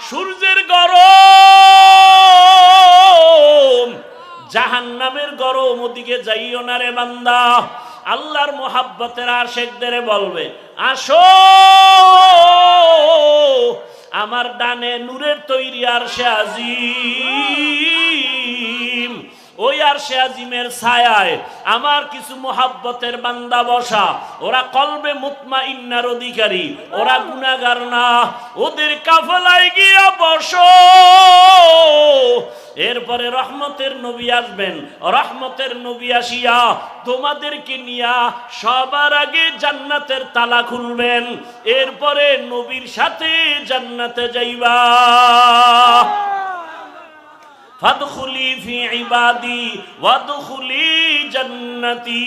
সূর্যের গরম, জাহান্নামের গরম, ওদিকে যাইও না রে বান্দা। আল্লাহর মোহাব্বতের আশিকদের বলবে, আসো আমার ডানে নূরের তৈরি আরশে আজিম, ওই আরশে আজিমের ছায়ায় আমার কিছু মোহাব্বতের বান্দা বসা। ওরা কলবে মুতমাইন্নার অধিকারী, ওরা গুনাহগার না। ওদের কাফেলায় গিয়া বসো। এরপরে রহমতের নবী আসবেন। রহমতের নবী আসিয়া তোমাদেরকে নিয়া সবার আগে জান্নাতের তালা খুলবেন। এরপরে নবীর সাথে জান্নাতে যাইবা। ফাদখুলি ফি ইবাদি ওয়াদখুলি জান্নাতি।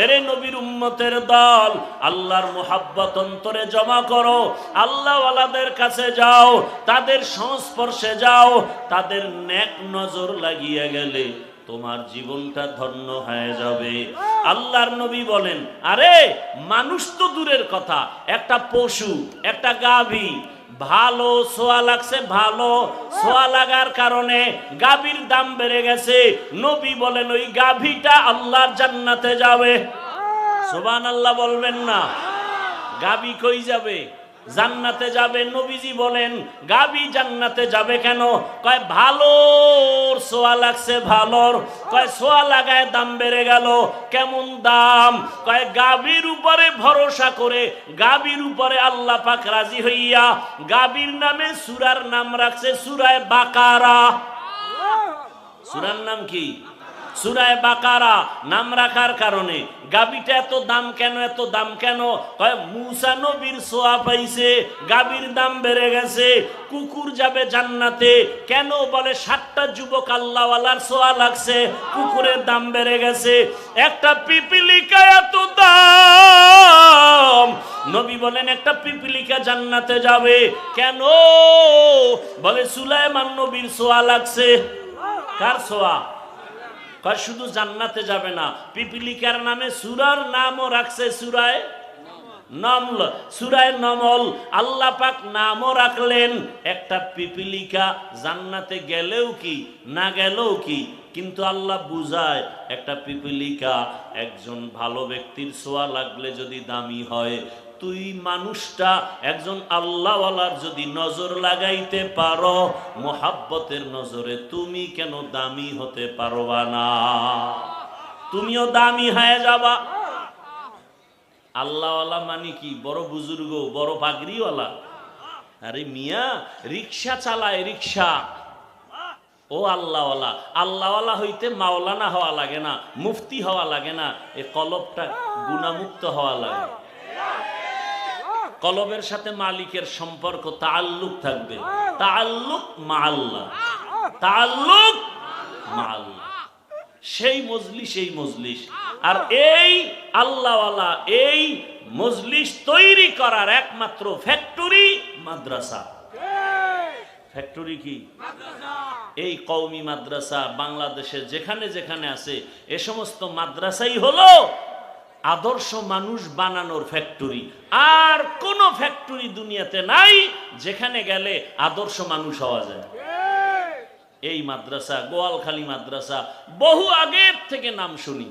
এরে নবীর উম্মতের দল, আল্লাহর মোহাব্বত অন্তরে জমা করো, আল্লাহওয়ালাদের কাছে যাও, তাদের সংস্পর্শে যাও। তাদের নেক নজর লাগিয়ে গেলে তোমার জীবনটা ধন্য হয়ে যাবে। আল্লাহর নবী বলেন, আরে মানুষ তো দূরের কথা, একটা পশু, একটা গাভী ভালো সোয়া লাগছে, ভালো সোয়া লাগার কারণে গাভীর দাম বেড়ে গেছে। নবী বলেন ওই গাভীটা আল্লাহর জান্নাতে যাবে। সুবহানাল্লাহ বলবেন না? গাভী কই যাবে? জান্নাতে যাবে। নবীজি বলেন গাভী জান্নাতে যাবে কেন? কয় ভালোর সোয়া লাগছে, ভালোর। কয় সোয়া লাগায় দাম বেড়ে গেল। কেমন দাম? কয় গাভীর উপরে ভরসা করে, গাভীর উপরে আল্লাহ পাক রাজি হইয়া গাভীর নামে সূরার নাম রাখছে সূরায়ে বাকারা। সূরার নাম কি? সূরায়ে বাকারা নাম রাখার কারণে গাভীটা এত দাম কেন? এত দাম কেন? কয় মুসা নবীর সোয়া পাইছে, গাভীর দাম বেড়ে গেছে। কুকুর যাবে জান্নাতে কেন? বলে 7টা যুবক আল্লাহওয়ালার সোয়া লাগছে, কুকুরের দাম বেড়ে গেছে। একটা পিপিলিকা এত দাম। নবী বলেন একটা পিপিলিকা জান্নাতে যাবে কেন? বলে সুলাইমান নবীর সোয়া লাগছে। কার সোয়া? কয় শুধু জান্নাতে যাবে না, পিপিলিকার নামে সূরার নামও রাখছে সূরায়ে নামল। সূরায়ে নামল আল্লাহ পাক নামও রাখলেন। একটা পিপিলিকা জান্নাতে গেলেও কি, না গেলেও কি, কিন্তু আল্লাহ বুঝায় একটা পিপিলিকা একজন ভালো ব্যক্তির সোয়া লাগলে যদি দামি হয়, তুই মানুষটা একজন আল্লাহওয়ালার যদি নজর লাগাইতে পারো, মোহাব্বতের নজরে তুমি কেন দামি হতে পারবা না? তুমিও দামি হয়ে যাবা। আল্লাহওয়ালা মানে কি? বড় বুজুর্গ, বড় পাগড়িওয়ালা? আরে মিয়া, রিক্সা চালায়, রিক্সা। ও আল্লাহওয়ালা। আল্লাহওয়ালা হইতে মাওলানা হওয়া লাগে না, মুফতি হওয়া লাগে না, এই কলবটা গুনাহমুক্ত হওয়া লাগে। কলবের সাথে মালিকের সম্পর্ক, তাআল্লুক থাকবে। তাআল্লুক মা আল্লাহ, তাআল্লুক মা আল্লাহ। সেই মজলিস, এই মজলিস। আর এই আল্লাহওয়ালা এই মজলিস তৈরি করার একমাত্র ফ্যাক্টরি মাদ্রাসা। ফ্যাক্টরি কি? এই কওমি মাদ্রাসা বাংলাদেশে যেখানে যেখানে আছে, এ সমস্ত মাদ্রাসাই হলো আদর্শ মানুষ বানানোর ফ্যাক্টরি। আর কোন ফ্যাক্টরি দুনিয়াতে নাই যেখানে গেলে আদর্শ মানুষ হওয়া যায়। এই মাদ্রাসা, গোয়ালখালী মাদ্রাসা, বহু আগের থেকে নাম শুনি।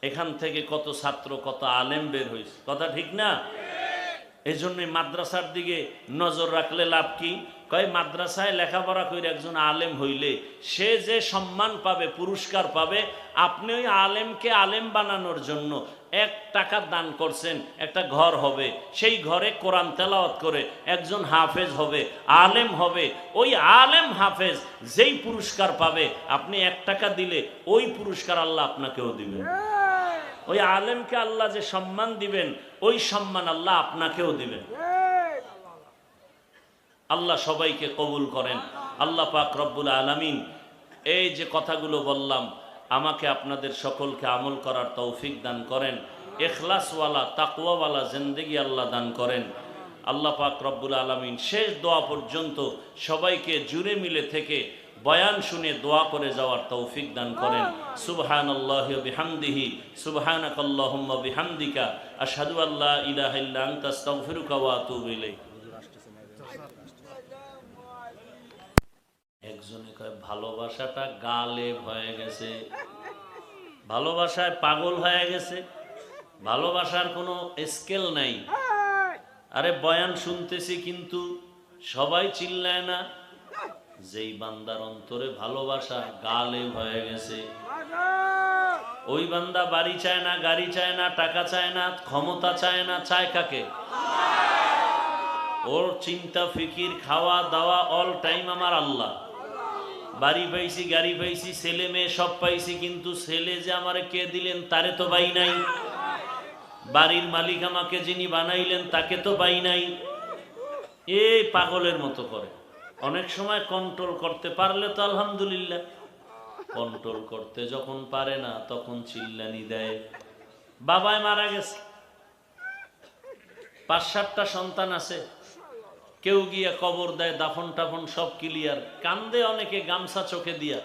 এখান থেকে কত ছাত্র, কত আলেম বের হয়েছে, কথা ঠিক না? এই জন্য মাদ্রাসার দিকে নজর রাখলে লাভ কি? কয় মাদ্রাসায় লেখাপড়া করে একজন আলেম হইলে সে যে সম্মান পাবে, পুরস্কার পাবে, আপনি ওই আলেমকে আলেম বানানোর জন্য 1 টাকা দান করছেন, একটা ঘর হবে, সেই ঘরে কোরআন তেলাওয়াত করে একজন হাফেজ হবে, আলেম হবে। ওই আলেম হাফেজ যেই পুরস্কার পাবে, আপনি 1 টাকা দিলে ওই পুরস্কার আল্লাহ আপনাকেও দিবেন। ওই আলেমকে আল্লাহ যে সম্মান দিবেন, ওই সম্মান আল্লাহ আপনাকেও দিবেন। আল্লাহ সবাইকে কবুল করেন। আল্লাহ পাক রব্বুল আলামিন এই যে কথাগুলো বললাম, আমাকে আপনাদের সকলকে আমল করার তৌফিক দান করেন। ইখলাসওয়ালা, তাকওয়াওয়ালা জিন্দেগি আল্লাহ দান করেন। আল্লাহ পাক রব্বুল আলামিন শেষ দোয়া পর্যন্ত সবাইকে জুড়ে মিলে থেকে বয়ান শুনে দোয়া করে যাওয়ার তৌফিক দান করেন। সুবহানাল্লাহি ওয়া বিহামদিহি, সুবহানাকাল্লাহুম্মা বিহামদিকা, আশহাদু আল্লা ইলাহা ইল্লা আনতা আস্তাগফিরুকা ওয়া আতুবু ইলাইক। একজনে কয় ভালোবাসাটা গালেব হয়ে গেছে, ভালোবাসায় পাগল হয়ে গেছে, ভালোবাসার কোনো স্কেল নাই। আরে বয়ান শুনতেছি কিন্তু সবাই চিল্লায় না। যেই বান্দার অন্তরে ভালোবাসা গালেব হয়ে গেছে, ওই বান্দা বাড়ি চায় না, গাড়ি চায় না, টাকা চায় না, ক্ষমতা চায় না, চায় কাকে? ওর চিন্তা ফিকির খাওয়া দাওয়া অল টাইম আমার আল্লাহ। বাড়ি পাইছি, গাড়ি পাইছি, ছেলে মেয়ে সব পাইছি, কিন্তু ছেলে যে আমারে কে দিলেন তারে তো পাই নাই। বাড়ির মালিক আমাকে যিনি বানাইলেন তাকে তো পাই নাই। এই পাগলের মতো করে। অনেক সময় কন্ট্রোল করতে পারলে তো আলহামদুলিল্লাহ, কন্ট্রোল করতে যখন পারে না তখন চিল্লানি দেয়। বাবায় মারা গেছে, 5-7টা সন্তান আছে, কেউ গিয়া কবর দেয়, দাফন টাফন সব ক্লিয়ার, কান্দে অনেকে গামছা চোখে দিয়া।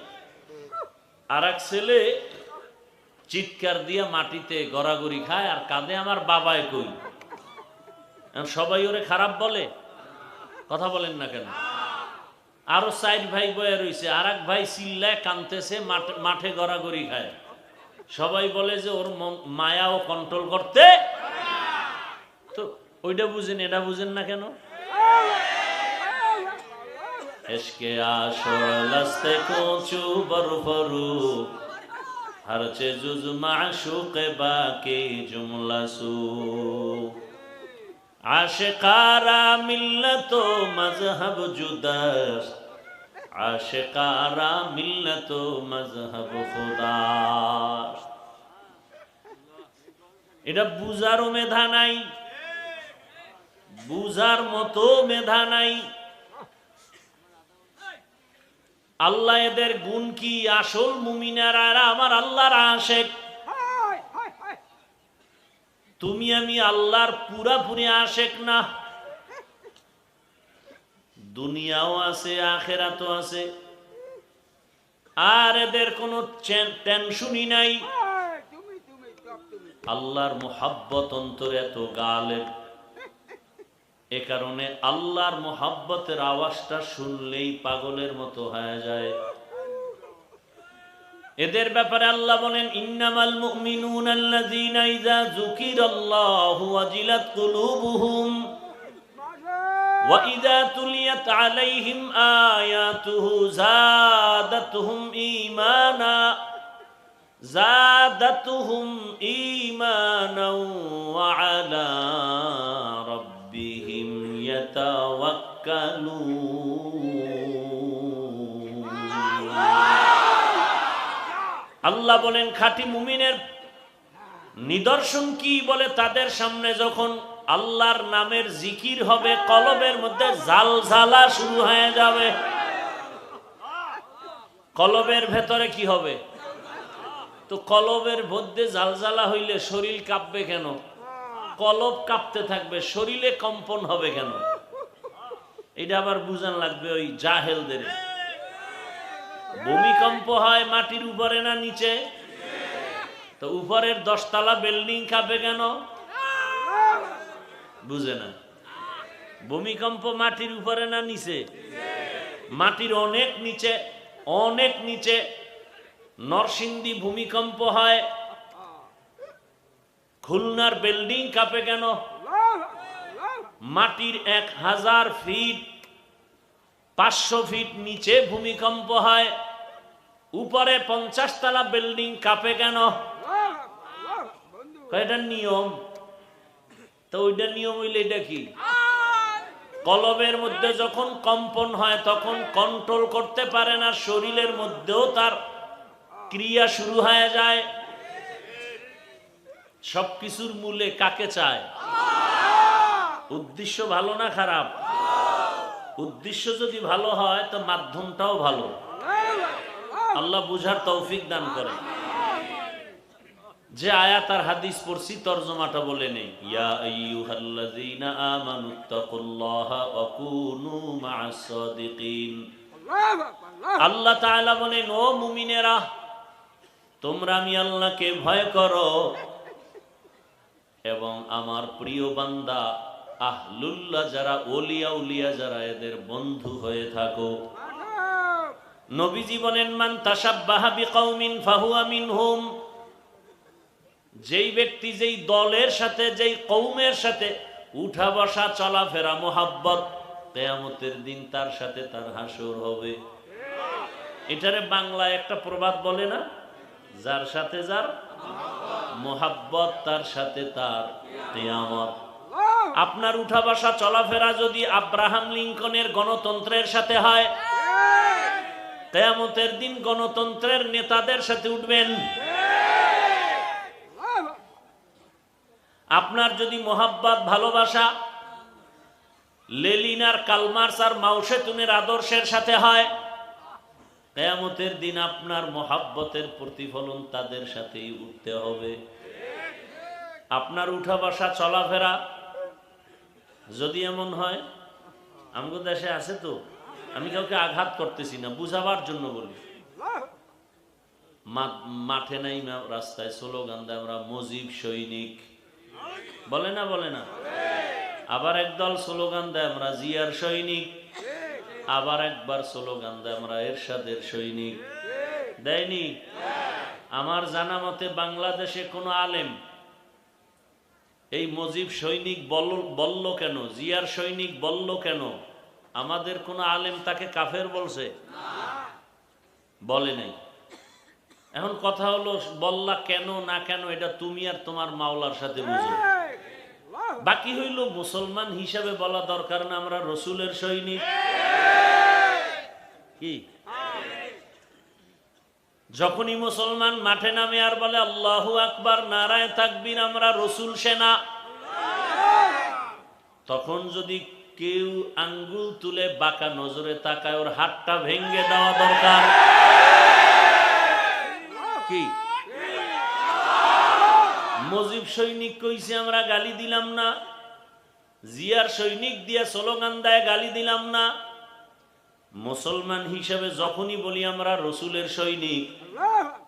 আর এক ছেলে চিৎকার দিয়া মাটিতে গড়াগড়ি খায় আর কাঁদে, আমার বাবায় কই। সবাই ওরে খারাপ বলে, কথা বলেন না কেন? আরো 4 ভাই বয়ে রয়েছে, আর এক ভাই চিল্লায় কাঁদতেছে, মাঠে গড়াগড়ি খায়। সবাই বলে যে ওর মায়াও কন্ট্রোল করতে। তো ওইটা বুঝেন, এটা বুঝেন না কেন? এশকে আশর লস্তে কোচু বরফরু হরচে জুজ মাশুক বাকি জুমলা সু আশিকারা মিল্লত মজহব জুদাস আশিকারা মিল্লত মজহব খুদা। এটা বুঝারও মেধা নাই, বুঝার মতো মেধা নাই। আল্লাহ এদের গুণ কি? আসল মুমিনারা আমার আল্লাহর আশেক। তুমি আমি আল্লাহর পুরাপুরি আশেক না। দুনিয়াও আছে, আখেরাতও আছে, আর এদের কোনো টেনশনই নাই। আল্লাহর মুহাব্বত অন্তরে এত গালেব, এ কারণে আল্লাহর মুহাব্বতের আওয়াজটা শুনলেই পাগলের মতো হয়ে যায়। এদের ব্যাপারে আল্লাহ বলেন, ইন্নামাল মুমিনুনা আল্লাযীনা ইযা যুকিরাল্লাহু ওয়াজিলাত কুলুবুহুম ওয়া ইযা তুলিয়াত আলাইহিম আয়াতুহু যাদাতুহুম ঈমানা যাদাতুহুম ঈমানাও ওয়া আলা রাব্বিহিম ইয়াতাওয়াক্কালুন। আল্লাহ বলেন খাঁটি মুমিনের নিদর্শন কি? বলে তাদের সামনে যখন আল্লাহর নামের জিকির হবে, কলবের মধ্যে জালজালা শুরু হয়ে যাবে। কলবের ভেতরে কি হবে? তো কলবের মধ্যে জালজালা হইলে শরীর কাঁপবে কেন? কলব কাঁপতে থাকবে, শরীরে কম্পন হবে কেন? এটা আবার বুঝান লাগবে ওই জাহেলদের। ভূমিকম্প হয় মাটির উপরে না নিচে? তো উপরের 10 তলা বিল্ডিং কাঁপে কেন? বুঝে না। ভূমিকম্প মাটির উপরে না নিচে? মাটির অনেক নিচে, অনেক নিচে। নরসিংদী ভূমিকম্প হয়, খুলনার বিল্ডিং কাঁপে কেন? মাটির 1000 ফিট 500 ফিট নিচে ভূমিকম্প হয়, উপরে 50 তলা বিল্ডিং কাঁপে কেন? এটা নিয়ম। তো ওইটা নিয়ম হইলে এটা কি? কলবের মধ্যে যখন কম্পন হয় তখন কন্ট্রোল করতে পারে না, শরীরের মধ্যেও তার ক্রিয়া শুরু হয়ে যায়। সবকিছুর মূলে কাকে চায়? উদ্দেশ্য ভালো না খারাপ? উদ্দেশ্য যদি ভালো হয় তো মাধ্যমটাও ভালো। আল্লাহ বুঝার তৌফিক দান করে। যে আয়াত আর হাদিস পড়ছি তরজমাটা বলে নেই। ইয়া আইয়ুহাল্লাযীনা আমানুত্তাকুল্লাহা ওয়া কুনু মা'আস সাদিকিন। আল্লাহ তাআলা বলেন, ও মুমিনেরা, তোমরা আমি আল্লাহকে ভয় করো এবং আমার প্রিয় বান্দা আহলুল্লাহ যারা, ওলিয়া উলিয়া যারা, এদের বন্ধু হয়ে থাকো। নবীজি বলেন, মান তাশাব্বাহা বিকওমিন ফাহুয়া মিনহুম। যেই ব্যক্তি যেই দলের সাথে, যেই কওমের সাথে উঠা বসা চলাফেরা মোহাব্বত, কিয়ামতের দিন তার সাথে তার হাসর হবে। এটারে বাংলায় একটা প্রবাদ বলে না, যার সাথে যার মোহাব্বত তার সাথে তার কিয়ামত। আপনার উঠা বসা চলাফেরা যদি আব্রাহাম লিঙ্কনের গণতন্ত্রের সাথে হয়, কিয়ামতের দিন গণতন্ত্রের নেতাদের সাথে উঠবেন। আপনার যদি মোহাব্বত ভালোবাসা লেনিন আর কালমার্স আর মাওসেতুনের আদর্শের সাথে হয়, কিয়ামতের দিন আপনার মোহাব্বতের প্রতিফলন তাদের সাথেই উঠতে হবে। আপনার উঠা বসা চলাফেরা যদি এমন হয়, আমাদের দেশে আছে তো, আমি কাউকে আঘাত করতেছি না, বুঝাবার জন্য বলি, মাঠে নাই রাস্তায় স্লোগান দেয় আমরা মুজিব সৈনিক, বলে না বলে না? আবার একদল স্লোগান দেয় আমরা জিয়ার সৈনিক, আবার একবার স্লোগান দেয় আমরা এরশাদের সৈনিক। দেয়নি? আমার জানা মতে বাংলাদেশে কোনো আলেম এই মুজিব সৈনিক বলল কেন, জিয়ার সৈনিক বলল কেন, আমাদের কোনো আলেম তাকে কাফের বলছে? বলে নাই। এখন কথা হলো, বললা কেন না কেন এটা তুমি আর তোমার মাওলার সাথে বুঝো। বাকি হইল মুসলমান হিসাবে বলা দরকার না আমরা রসুলের সৈনিক। কি যখনই মুসলমান মাঠে নামে আর বলে আল্লাহু আকবার, নারায়ে তাকবীর, আমরা রসুল সেনা, তখন যদি কেউ আঙ্গুল তুলে বাঁকা নজরে তাকায়, ওর হাতটা ভেঙে দেওয়া দরকার। কি মুজিব সৈনিক কইছে আমরা গালি দিলাম না, জিয়ার সৈনিক দিয়ে স্লোগান দেয় গালি দিলাম না। মুসলমান হিসেবে যখনই বলি আমরা রসুলের সৈনিক,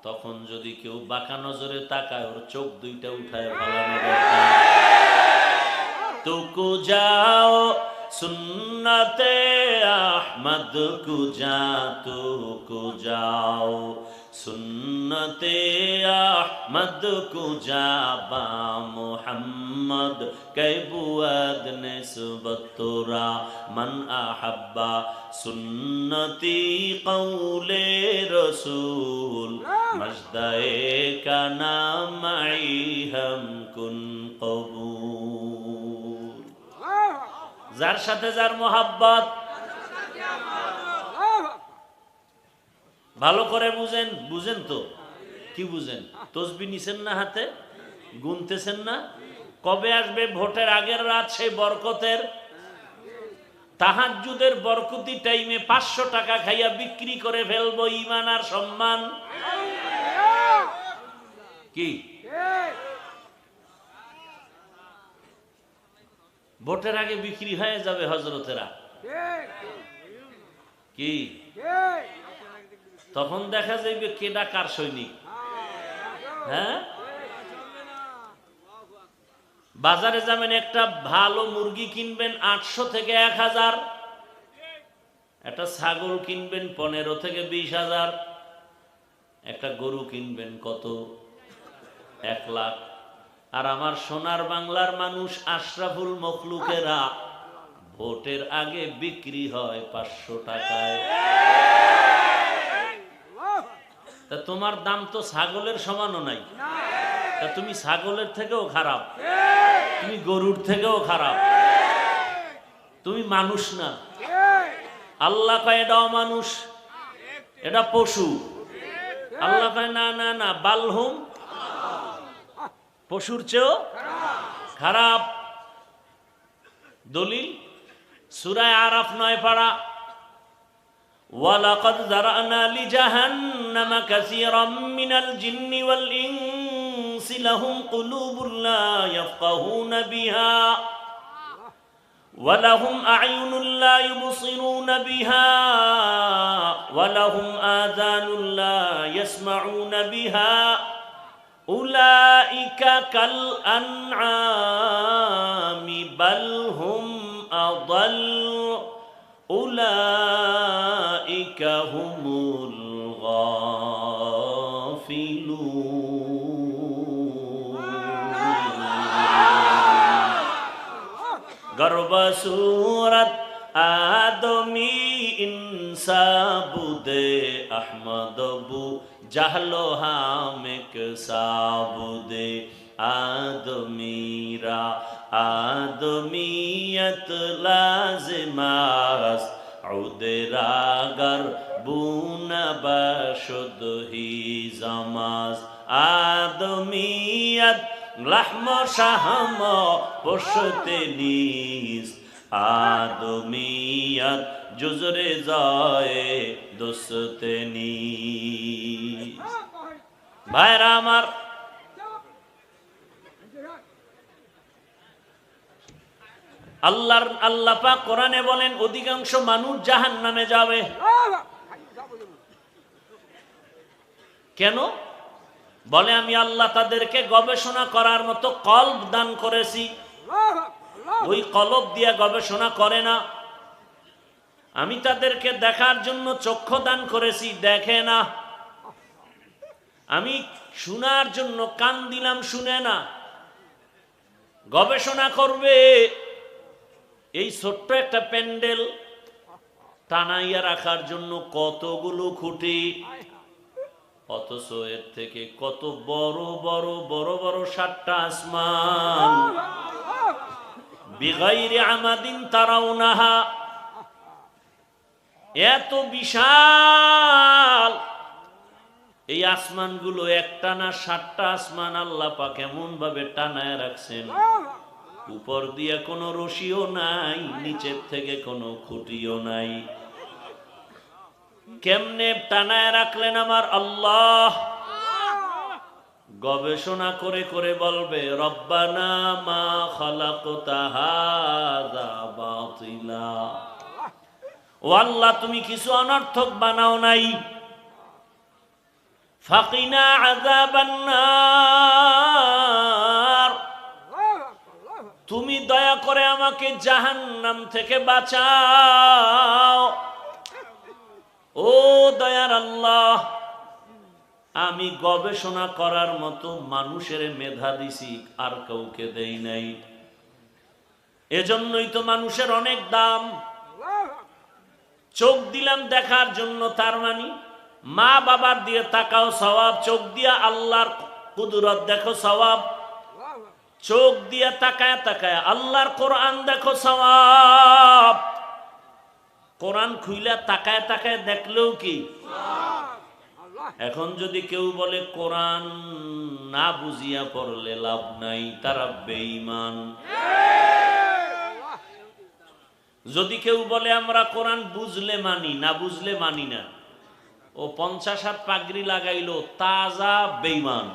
তখন যদি কেউ বাঁকা নজরে তাকায়, ওর চোখ দুইটা উঠায় ফেলানো দরকার। তুকু যাও সুন্নতে আহমদ কুজা, তুকু যাও সুন্নতে আহমদ কুজা, বা মুহাম্মদ কৈবুয়াদ নিসবতুরা, মান আহাব্বা সুন্নতি কৌলে রসুল, মজদায়ে কানা মাই হাম কুন কবুল। যার সাথে যার মোহাব্বত, ভালো করে বুঝেন। বুঝেন তো? কি বুঝেন? তসবি নিছেন না হাতে, গুনতেছেন না? কবে আসবে ভোটের আগের রাত সেই বরকতের? তাহাজ্জুদের বরকতি টাইমে 500 টাকা খাইয়া বিক্রি করে ফেলবো ঈমান আর সম্মান। কি ভোটের আগে বিক্রি হয়ে যাবে হযরতেরা? কি তখন দেখা যাবে কেডা কার সৈনিক? হ্যাঁ, বাজারে যাবেন, একটা ভালো মুরগি কিনবেন 800 থেকে 1000, একটা ছাগল কিনবেন 15 থেকে 20,000, একটা গরু কিনবেন কত? 1 লাখ। আর আমার সোনার বাংলার মানুষ আশরাফুল মখলুকেরা ভোটের আগে বিক্রি হয় 500 টাকায়। তা তোমার দাম তো ছাগলের সমানও নাই, তা তুমি ছাগলের থেকেও খারাপ, তুমি গরুর থেকেও খারাপ, তুমি মানুষ না। আল্লাহ কয় এটা অমানুষ, এটা পশু। আল্লাহ কয় না না না, বালহুম, পশুর চেয়েও খারাপ। দলিল সূরা আরাফ 9 পারা, ওয়ালাকাদ যারানা লিজাহান্নামা কাসীরাম মিনাল জিন্নি ওয়াল ইনসি লাহুম কুলুবুন লা ইয়াফকাহুনা বিহা ওয়া লাহুম আ'য়ুনুন লা ইউবসিরুনা বিহা ওয়া লাহুম আযানুন লা ইয়াসমাউনা বিহা উলাইকা কাল আনআমি বাল হুম আদাল উলাইকা হুমুল গাফিলুন। গর্ব সূরত আদমি ইনসা বুদে আহমদ বু জাহলো হামেক সাবুদে আদমিরা আদমিয়ত লাজিমাস উদরাগর বুনা বশুদ হি জামাজ আদমিয়ত লাহম শাহম পশতে নিস আদমিয়ত জুজরে যায় দোস্তে নিস। ভাইরা আমার, আল্লাহ পাক কোরআনে বলেন অধিকাংশ মানুষ জাহান্নামে যাবে। কেন? বলে আমি আল্লাহ তাদেরকে গবেষণা করার মতো কলব দান করেছি, ওই কলব দিয়ে গবেষণা করে না। আমি তাদেরকে দেখার জন্য চক্ষু দান করেছি, দেখে না। আমি শোনার জন্য কান দিলাম, শুনে না। গবেষণা করবে এই ছোট্ট একটা প্যান্ডেল টানাইয়া রাখার জন্য কতগুলো খুঁটি, অথচ এর থেকে কত বড় বড় বড় বড় 7টা আসমান বিগাইরি আমাদিন তারাউনাহা, এত বিশাল এই আসমানগুলো একটানা 7টা আসমান আল্লাহ পাক এমন ভাবে টানায় রাখছেন, উপর দিয়ে কোনো রশিও নাই, নিচের থেকে কোনো খুঁটিও নাই। কেমনে টানায় রাখলেন আমার আল্লাহ? গবেষণা করে করে বলবে রব্বানা মা খালাকতা হাযা বাতিলা, ও আল্লাহ তুমি কিছু অনর্থক বানাও নাই। ফাকিনা আযাবান নার, তুমি দয়া করে আমাকে জাহান্নাম থেকে বাঁচাও। ও দয়ার আল্লাহ, আমি গবেষণা করার মতো মানুষের মেধা দিছি, আর কাউকে দেই নাই। এজন্যই তো মানুষের অনেক দাম। চোখ দিলাম দেখার জন্য, তার মানে মা বাবার দিয়ে তাকাও সওয়াব, চোখ দিয়া আল্লাহর কুদরত দেখো সওয়াব, চোখ দিয়া তাকায় তাকায় আল্লাহর কোরআন দেখো সওয়াব। কোরআন খুইলা তাকায় তাকায় দেখলেও কি? এখন যদি কেউ বলে কোরআন না বুঝিয়া পড়লে লাভ নাই, তারা বেঈমান। যদি কেউ বলে আমরা কোরআন বুঝলে মানি, না বুঝলে মানি না, ও 50 হাত পাগড়ি লাগাইলো, তাজা বেঈমান।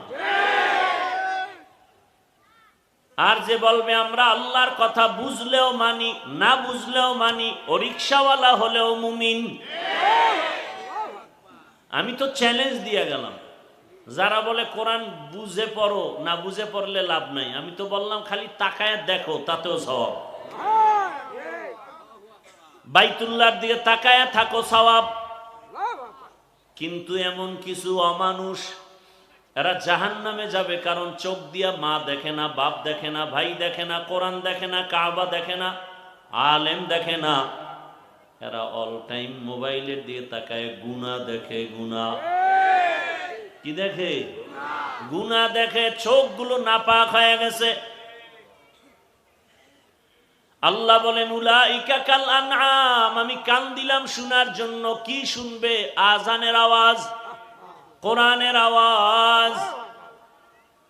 আর যে বলবে আমরা আল্লাহর কথা বুঝলেও মানি, না বুঝলেও মানি, ও রিকশাওয়ালা হলেও মুমিন। আমি তো চ্যালেঞ্জ দিয়ে গেলাম, যারা বলে কোরআন বুঝে পড়ো, না বুঝে পড়লে লাভ নাই, আমি তো বললাম খালি তাকায় দেখো, তাতেও সওয়াব। বাইতুল্লাহর দিকে তাকায় থাকো, সওয়াব। কিন্তু এমন কিছু অমানুষ, এরা জাহান্নামে যাবে, কারণ চোখ দিয়া মা দেখে না, বাপ দেখে না, ভাই দেখে না, কোরআন দেখে না, কাবা দেখে না, আলেম দেখে না। এরা অল টাইম মোবাইলের দিয়ে তাকায়, গুনাহ দেখে। গুনাহ কি দেখে? গুনাহ দেখে। চোখগুলো নাপাক হয়ে গেছে। আল্লাহ বলেন উলাইকা কাল আনআম, আমি কান দিলাম শোনার জন্য। কি শুনবে? আজানের আওয়াজ, কোরআনের আওয়াজ,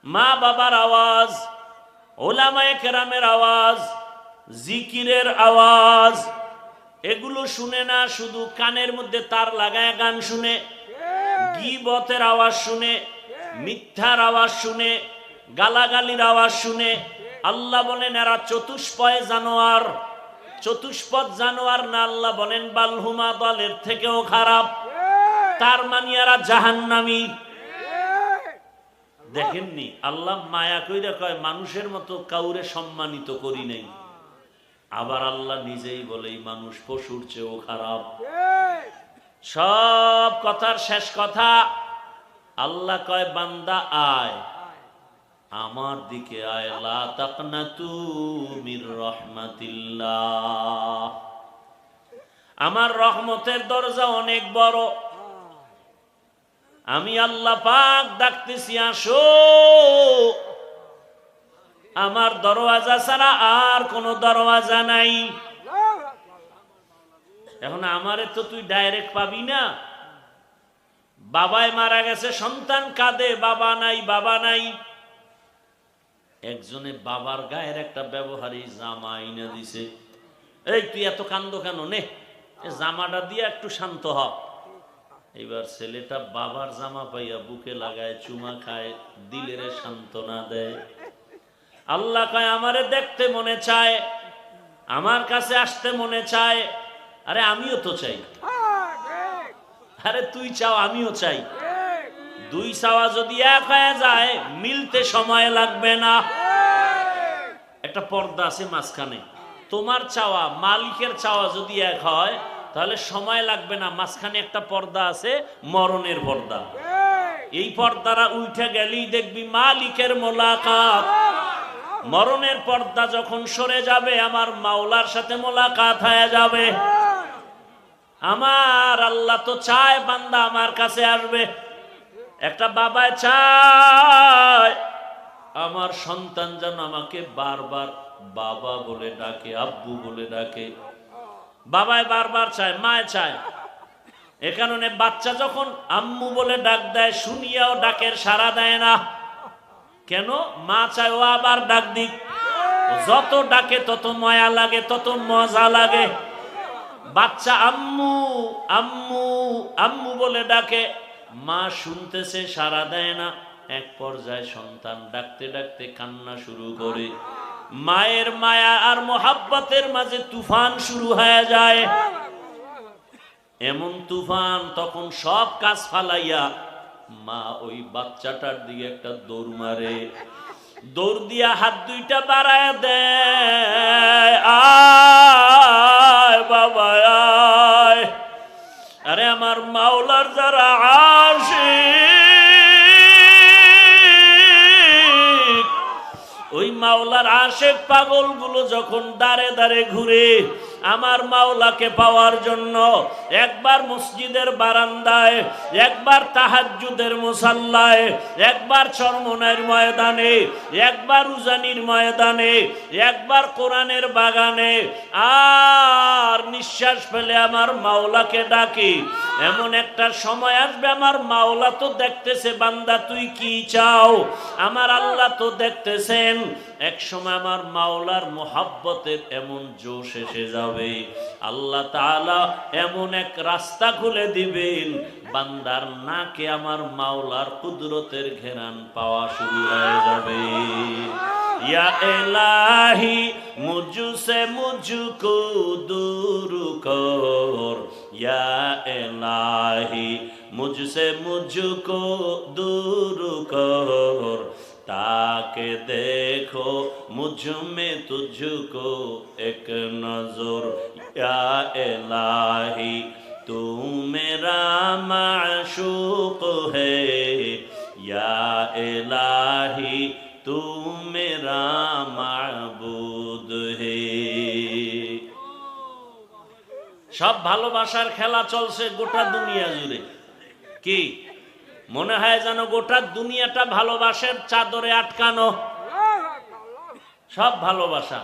মা বাবার আওয়াজ, ওলামায়ে কেরামের আওয়াজ, জিকিরের আওয়াজ। এগুলো শুনে না, শুধু কানের মধ্যে তার লাগায় গান শুনে, গীবতের আওয়াজ শুনে, মিথ্যার আওয়াজ শুনে, গালাগালির আওয়াজ শুনে। আল্লাহ বলেন এরা চতুষ্পয় জানোয়ার। চতুষ্পদ জানোয়ার না, আল্লাহ বলেন বালহুমা দলের থেকেও খারাপ। তার মানে এরা জাহান্নামী। দেখেননি আল্লাহ মায়া কইরা কয় মানুষের মতো কাউরে সম্মানিত করি নাই। আবার আল্লাহ নিজেই বলে এই মানুষ পশুর চেয়েও খারাপ। সব কথার শেষ কথা আল্লাহ কয় বান্দা আয় আমার দিকে আয়, লা তাকনাতু মির রাহমাতিল্লাহ। আমার রহমতের দরজা অনেক বড়, আমি আল্লাহ পাক ডাকতেছি আসো। আমার দরওয়াজা ছাড়া আর কোনো দরওয়াজা নাই। এখন আমারে তো তুই ডাইরেক্ট পাবি না। বাবাই মারা গেছে, সন্তান কাঁদে, বাবা নাই বাবা নাই। একজনে বাবার গায়ের একটা ব্যবহারী জামা আইনা দিছে। এই তুই এত কান্দো কেন, নে জামাটা দিয়ে একটু শান্ত হ। এবার ছেলেটা বাবার জামা পাইয়া বুকে লাগায়, চুমা খায়, দিলের সান্ত্বনা দেয়। আল্লাহ কয় আমারে দেখতে মনে চায়, আমার কাছে আসতে মনে চায়। আরে আমিও তো চাই। আরে তুই চাও আমিও চাই, দুই চাওয়া যদি এক হয়ে যায় মিলতে সময় লাগবে না। একটা পর্দা আছে মাঝখানে, তোমার চাওয়া মালিকের চাওয়া যদি এক হয় তাহলে সময় লাগবে না। মাঝখানে একটা পর্দা আছে, মরণের পর্দা। এই পর্দারা উঠে গেলেই দেখবি মালিকের মোলাকাত। মরণের পর্দা যখন সরে যাবে আমার মাওলার সাথে মোলাকাত হয়ে যাবে। আমার আল্লাহ তো চায় বান্দা আমার কাছে আসবে। একটা বাবায় চায় আমার সন্তান যেন আমাকে বারবার বাবা বলে ডাকে, আব্বু বলে ডাকে। বাবায় বারবার চায়, মায় চায়। এ কারণে বাচ্চা যখন আম্মু বলে ডাক দেয় শুনিয়াও ডাকের সাড়া দেয় না। কেন? মা চায় ও আবার ডাক দিক। যত ডাকে তত মায়া লাগে, তত মজা লাগে। বাচ্চা আম্মু আম্মু আম্মু বলে ডাকে, মা শুনতেছে সাড়া দেয় না। এক পর্যায়ে সন্তান ডাকতে ডাকতে কান্না শুরু করে। মায়ের মায়া আর মোহাব্বতের মাঝে তুফান শুরু হয়ে যায়। এমন তুফান তখন সব কাজ ফালাইয়া মা ওই বাচ্চাটার দিকে একটা দৌড় মারে। দৌড় দিয়া হাত দুইটা বাড়ায় দেয়, আয় বাবা আয়। আরে আমার মাওলার যারা আশিক, ওই মাওলার আশিক পাগল গুলো যখন দাঁড়ে দাঁড়ে ঘুরে আমার মাওলাকে পাওয়ার জন্য, একবার মসজিদের বারান্দায়, একবার তাহাজ্জুদের মুসাল্লায়, একবার চরমনাইয়ের ময়দানে, একবার উজানির ময়দানে, একবার কোরআনের বাগানে, আর নিঃশ্বাস ফেলে আমার মাওলাকে ডাকি। এমন একটা সময় আসবে আমার মাওলা তো দেখতেছে বান্দা তুই কি চাও, আমার আল্লাহ তো দেখতেছেন। এক সময় আমার মাওলার মোহাব্বতের এমন জোশ এসে যাবে, আল্লাহ তাআলা এমন এক রাস্তা খুলে দিবেন, বান্দার নাকে আমার মাওলার কুদরতের ঘেরান পাওয়া শুরু হয়ে যাবে। ইয়া ইলাহি মুঝসে মুঝকো দূর কর, ইয়া ইলাহি মুঝসে মুঝকো দূর কর, ताके देखो मुझ में तुझको एक नजर, या इलाही तू मेरा माशूक है, या इलाही तू मेरा माबूद है। सब ভালোবাসার খেলা চলছে গোটা দুনিয়া জুড়ে। কি মনে হয় যেন গোটা দুনিয়াটা ভালোবাসার চাদরে আটকানো। সব ভালোবাসা,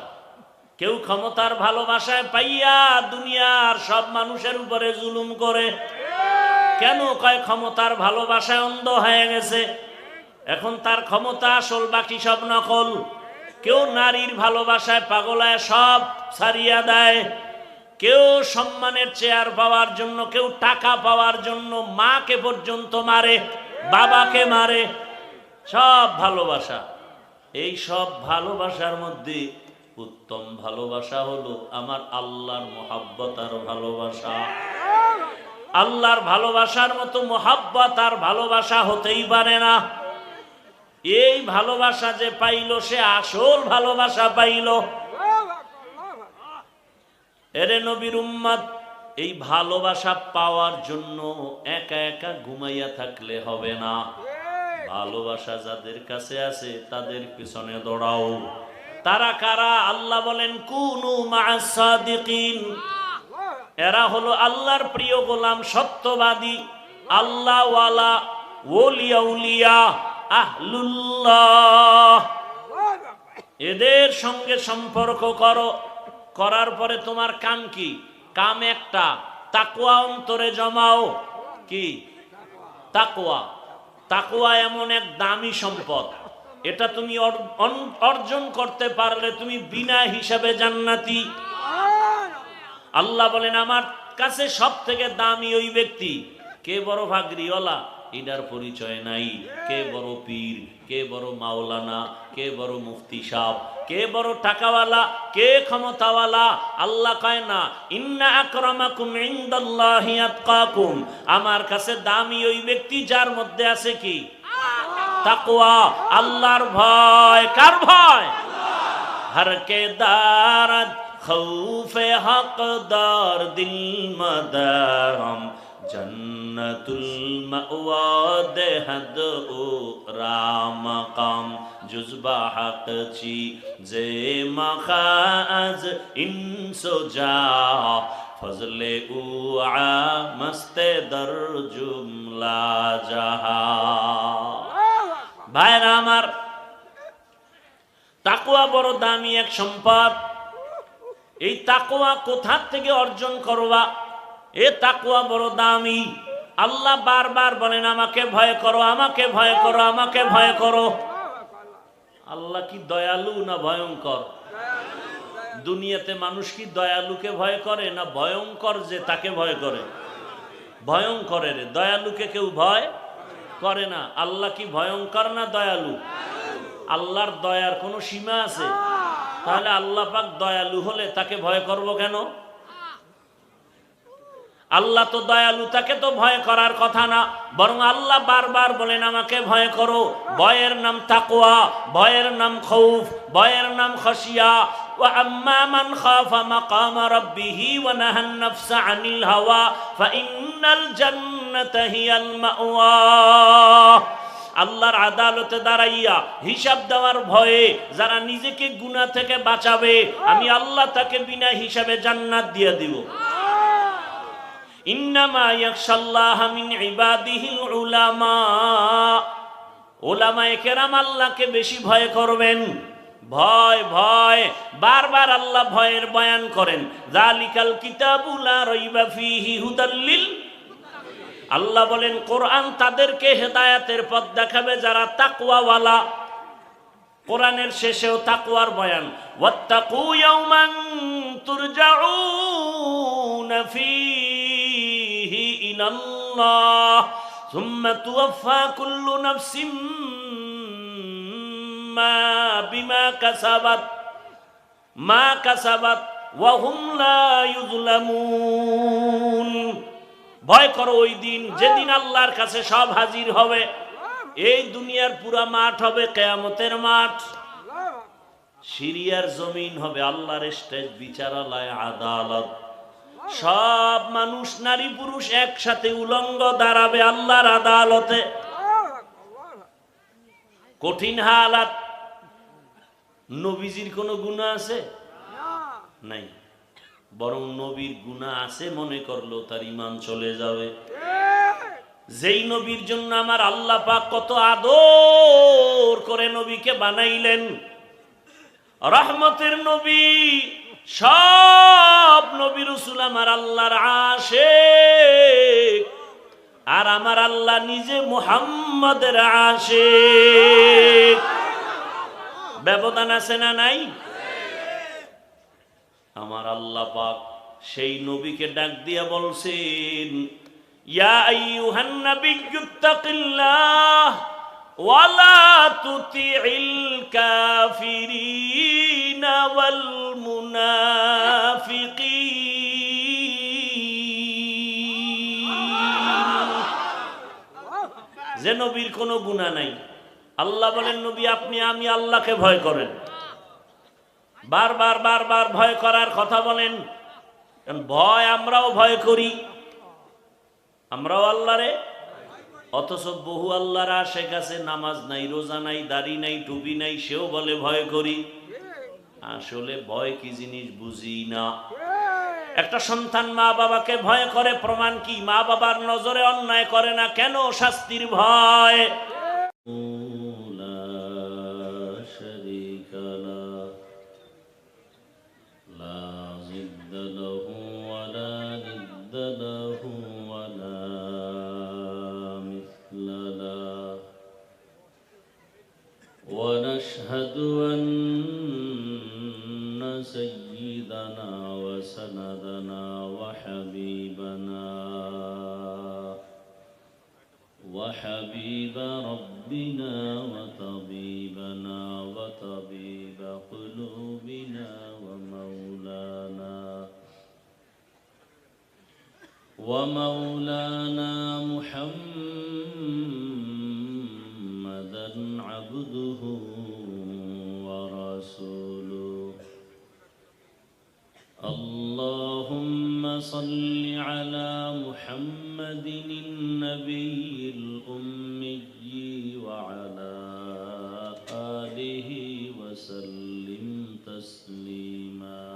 কেউ ক্ষমতার ভালোবাসায় পাইয়া দুনিয়ার সব মানুষের উপরে জুলুম করে। কেন? কয় ক্ষমতার ভালোবাসায় অন্ধ হয়ে গেছে, এখন তার ক্ষমতা আসল, বাকি সব নকল। কেউ নারীর ভালোবাসায় পাগলায় সব ছাড়িয়া দেয়, কেউ সম্মানের চেয়ার পাওয়ার জন্য, কেউ টাকা পাওয়ার জন্য মাকে পর্যন্ত মারে, বাবাকে মারে। সব ভালোবাসা। এই সব ভালোবাসার মধ্যে উত্তম ভালোবাসা হলো আমার আল্লাহর মোহাব্বত আর ভালোবাসা। আল্লাহর ভালোবাসার মতো মোহাব্বত আর ভালোবাসা হতেই পারে না। এই ভালোবাসা যে পাইল সে আসল ভালোবাসা পাইল। এরে নবীর উম্মত, এই ভালোবাসা পাওয়ার জন্য একা একা ঘুমাইয়া থাকলে হবে না। ভালোবাসা যাদের কাছে আছে তাদের পিছনে দৌড়াও। তারা কারা? আল্লাহ বলেন কুনু মা'আস সাদিকিন। এরা হলো আল্লাহর প্রিয় গোলাম, সত্যবাদী, আল্লাহওয়ালা, ওলিয়া উলিয়া, আহলুল্লাহ। এদের সঙ্গে সম্পর্ক করো। করার পরে তোমার কাম কি? কাম একটা, তাকওয়া অন্তরে জমাও। কি তাকওয়া? তাকওয়া এমন এক দামি সম্পদ, এটা তুমি অর্জন করতে পারলে তুমি বিনা হিসাবে জান্নাতি। আল্লাহ বলেন আমার কাছে সব থেকে দামি ওই ব্যক্তি। কে বড় ভাগরিওয়ালা এটার পরিচয় নাই, কে বড় পীর, কে বড় মাওলানা, কে বড় মুফতি সাহেব, কে বড় টাকাওয়ালা, কে ক্ষমতাওয়ালা। আল্লাহ কয় না ইন্না আকরামাকুম ইনদাল্লাহি আতকাকুম, আমার কাছে দামি ওই ব্যক্তি যার মধ্যে আছে কি? তাকওয়া, আল্লাহর ভয়। কার ভয়? হর কে দারদ খৌফে হকদার দিল মদারম জন্নতুল মাওয়া দেহদ ও রামকাম জুজবা হক চি জে মখাজ ইনসো যা ফজলে উ আ মস্তে দর জুমলা জাহা। ভাইরা আমার, তাকওয়া বড় দামি এক সম্পদ। এই তাকওয়া কোথা থেকে অর্জন করবা? এ তাকওয়া বড় দামি। আল্লাহ বারবার বলেন আমাকে ভয় করো, আমাকে ভয় করো, আমাকে ভয় করো। আল্লাহ কি দয়ালু না ভয়ঙ্কর? দুনিয়াতে মানুষ কি দয়ালুকে ভয় করে না ভয়ঙ্কর যে তাকে ভয় করে? ভয়ঙ্করের, দয়ালুকে কেউ ভয় করে না। আল্লাহ কি ভয়ঙ্কর না দয়ালু? আল্লাহর দয়ার কোনো সীমা আছে? তাহলে আল্লাহ পাক দয়ালু হলে তাকে ভয় করব কেন? আল্লাহ তো দয়ালু, তাকে তো ভয় করার কথা না। বরং আল্লাহ বারবার বলেন আমাকে ভয় করো। ভয়ের নাম তাকওয়া, ভয়ের নাম খৌফ, ভয়ের নাম খশিয়া। ওয়া আম্মা মান খাফা মাকাম রাব্বিহি ওয়া নাহান নাফসা আনিল হাওয়া ফাইন্নাল জান্নাতা হিয়াল মাওয়া। আল্লাহর আদালতে দাঁড়াইয়া হিসাব দেওয়ার ভয়ে যারা নিজেকে গুনাহ থেকে বাঁচাবে, আমি আল্লাহ তাকে বিনা হিসাবে জান্নাত দিয়ে দিব। ইন্নামা ইয়াখশাল্লাহা মিন ইবাদিহিল উলামা। উলামায়ে কেরাম আল্লাহকে বেশি ভয় করবেন। ভয় ভয়, বারবার আল্লাহ ভয়ের বয়ান করেন। যালিকাল কিতাবু লা রাইবা ফীহি হুদাল লিল। আল্লাহ বলেন কোরআন তাদেরকে হেদায়েতের পথ দেখাবে যারা তাকওয়াওয়ালা। কোরআনের শেষেও তাকওয়ার বয়ান। ওয়াত্তাকু ইয়াওমান তুরজাউনা ফীহি ইলাল্লাহ সুম্মা তুওয়াফা কুল্লু নাফসিম মা বিমা কাসাবাত ওয়া হুম লা ইউযলামুন। ভয় করো ওই দিন যেদিন আল্লাহর কাছে সব হাজির হবে। এই দুনিয়ার পুরা মাঠ হবে কিয়ামতের মাঠ। সিরিয়ার জমিন হবে আল্লাহর স্টেজ, বিচারালয়, আদালত। সব মানুষ নারী পুরুষ একসাথে উলঙ্গ দাঁড়াবে আল্লাহর আদালতে। কঠিন হালাত। নবীজির কোনো গুনাহ আছে? নাই। বরং নবীর গুনাহ আছে মনে করলো তার ঈমান চলে যাবে। যেই নবীর জন্য আমার আল্লাহ পাক কত আদর করে নবীকে বানাইলেন, রহমতের নবী। সব নবী রাসূল আমার আল্লাহর আশিক, আর আমার আল্লাহ নিজে মুহাম্মাদের আশিক। ব্যবধান আছে না নাই? আমার আল্লাহ পাক সেই নবীকে ডাক দিয়া বলছেন ইয়া আইয়ুহান নাবিয়্যুত্তাকিল্লাহ ওয়া লা তুতিইল কাফিরিনা ওয়াল মুনাফিকিন। যে নবীর কোনো গুনাহ নাই, আল্লাহ বলেন নবী আপনি আমি আল্লাহকে ভয় করেন, বারবার বারবার ভয় করার কথা বলেন। ভয় আমরাও ভয় করি, আমরাও আল্লাহরে, অথচ বহু আল্লাহর আশেক আছে, নামাজ নাই, রোজা নাই, দাড়ি নাই, টুপি নাই, সেও বলে ভয় করি। আসলে ভয় কি জিনিস বুঝি না। একটা সন্তান মা বাবাকে ভয় করে, প্রমাণ কি? মা বাবার নজরে অন্যায় করে না কেন? শাস্তির ভয়। ونشهد أن سيدنا وسندنا وحبيب ربنا وطبيبنا وطبيب قلوبنا ومولانا محمدا عبده ورسوله. اللهم صل على محمد النبي الأمي وعلى آله وسلم تسليما.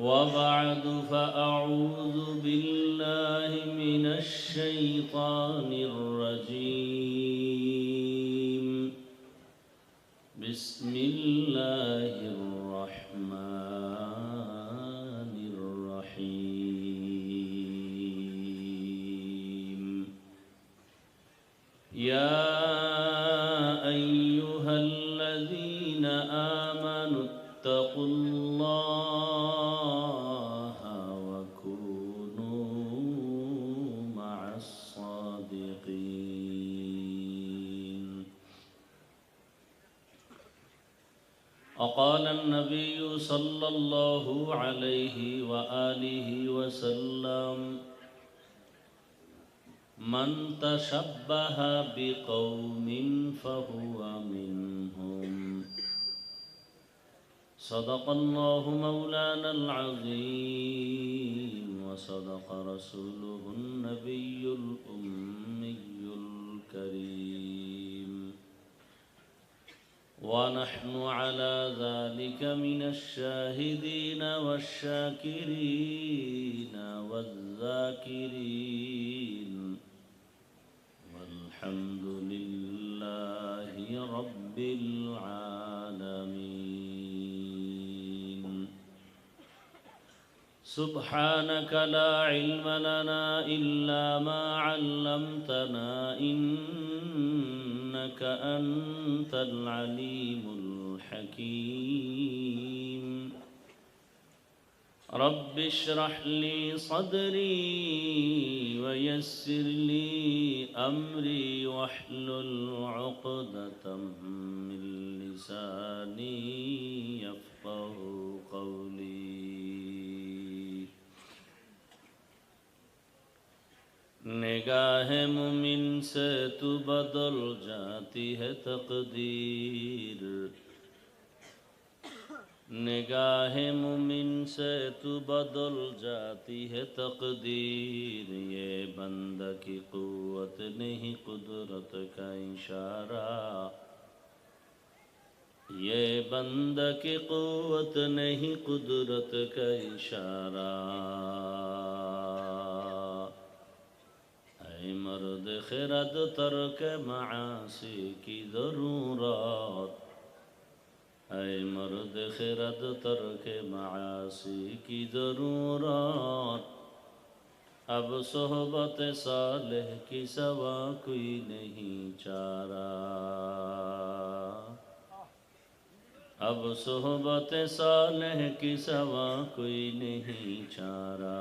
وبعد فأعوذ بالله من الشيطان الرجيم. بسم الله الرحمن الرحيم. يا أيها الذين آمنوا اتقوا الله وكونوا مع الصادقين. وقال النبي صلى الله عليه وآله وسلم: من تشبه بقوم فهو منهم. صدق الله مولانا العظيم وصدق رسوله النبي الأمي الكريم. ونحن على ذلك من الشاهدين والشاكرين والذاكرين، والحمد لله رب العالمين. سبحانك لا علم لنا إلا ما علمتنا إنك أنت العليم الحكيم. رب اشرح لي صدري ويسر لي أمري واحلل عقدة من لساني يفقه قولي. निगाह मुमिन से तू बदल जाती है तकदीर. निगाह मुमिन से तू बदल जाती है तकदीर. ये बंदा की कुव्वत नहीं कुदरत का इशारा. ये बंदा की कुव्वत नहीं कुदरत का इशारा. ऐ मर्द खिरद तर्क मासी की ज़रूरत. ऐ मर्द खिरद तर्क मासी की ज़रूरत. अब सोहबत सालेह की सवा कोई नहीं चारा. अब सोहबत सालेह की सवा कोई नहीं चारा.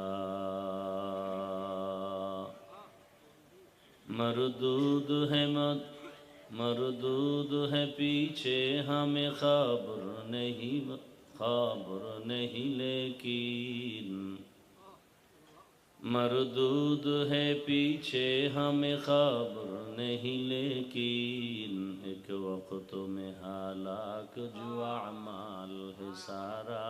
मरदूद है पीछे हमें खबर नहीं लेकिन मरदूद है पीछे हमें खबर नहीं, लेकिन एक वक्त में हालाक जो अमाल है सारा,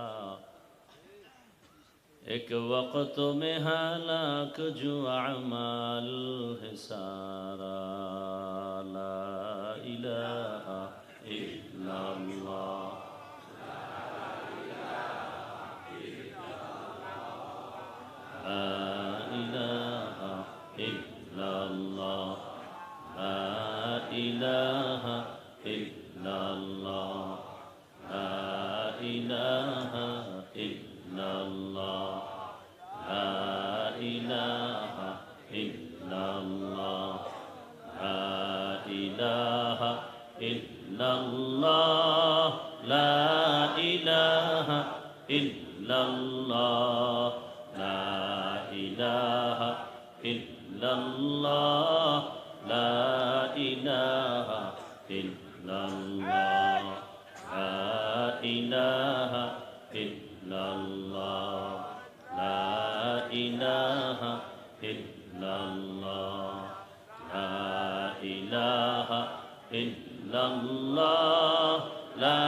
एक वक्त में हालाक जो अमाल है सारा। ला इलाहा इल्लल्लाह, ला इलाहा इल्लल्लाह, ला इलाहा इल्लल्लाह, ला इलाहा इल्लल्लाह, ला इलाहा इल्लल्लाह, ला इलाहा इल्लल्लाह, ला इलाहा इल्लल्लाह, ला इलाहा इल्लल्लाह, ला इलाहा इल्लल्लाह, ला इलाहा इल्लल्लाह, ला इलाहा इल्लल्लाह, ला इलाहा इल्लल्लाह, ला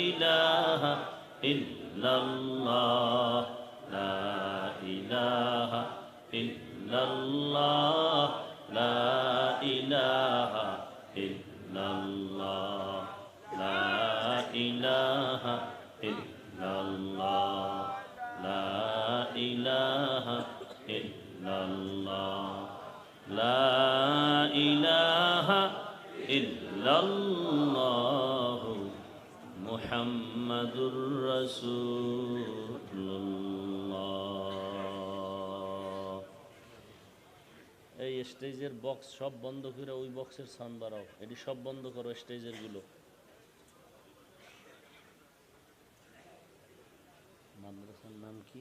इलाहा इल्लल्लाह, ला इलाहा इल्लल्लाह, ला इलाहा इल्लल्लाह, ला इलाहा इल्लल्लाह, ला इलाहा इल्लल्लाह, ला इलाहा इल्लल्लाह मुहम्मदुर রাসূলুল্লাহ। এই স্টেজের বক্স সব বন্ধ করে ওই বক্সের সাউন্ড বাড়াও, এটি সব বন্ধ করো স্টেজের গুলো। মাদ্রাসার নাম কি?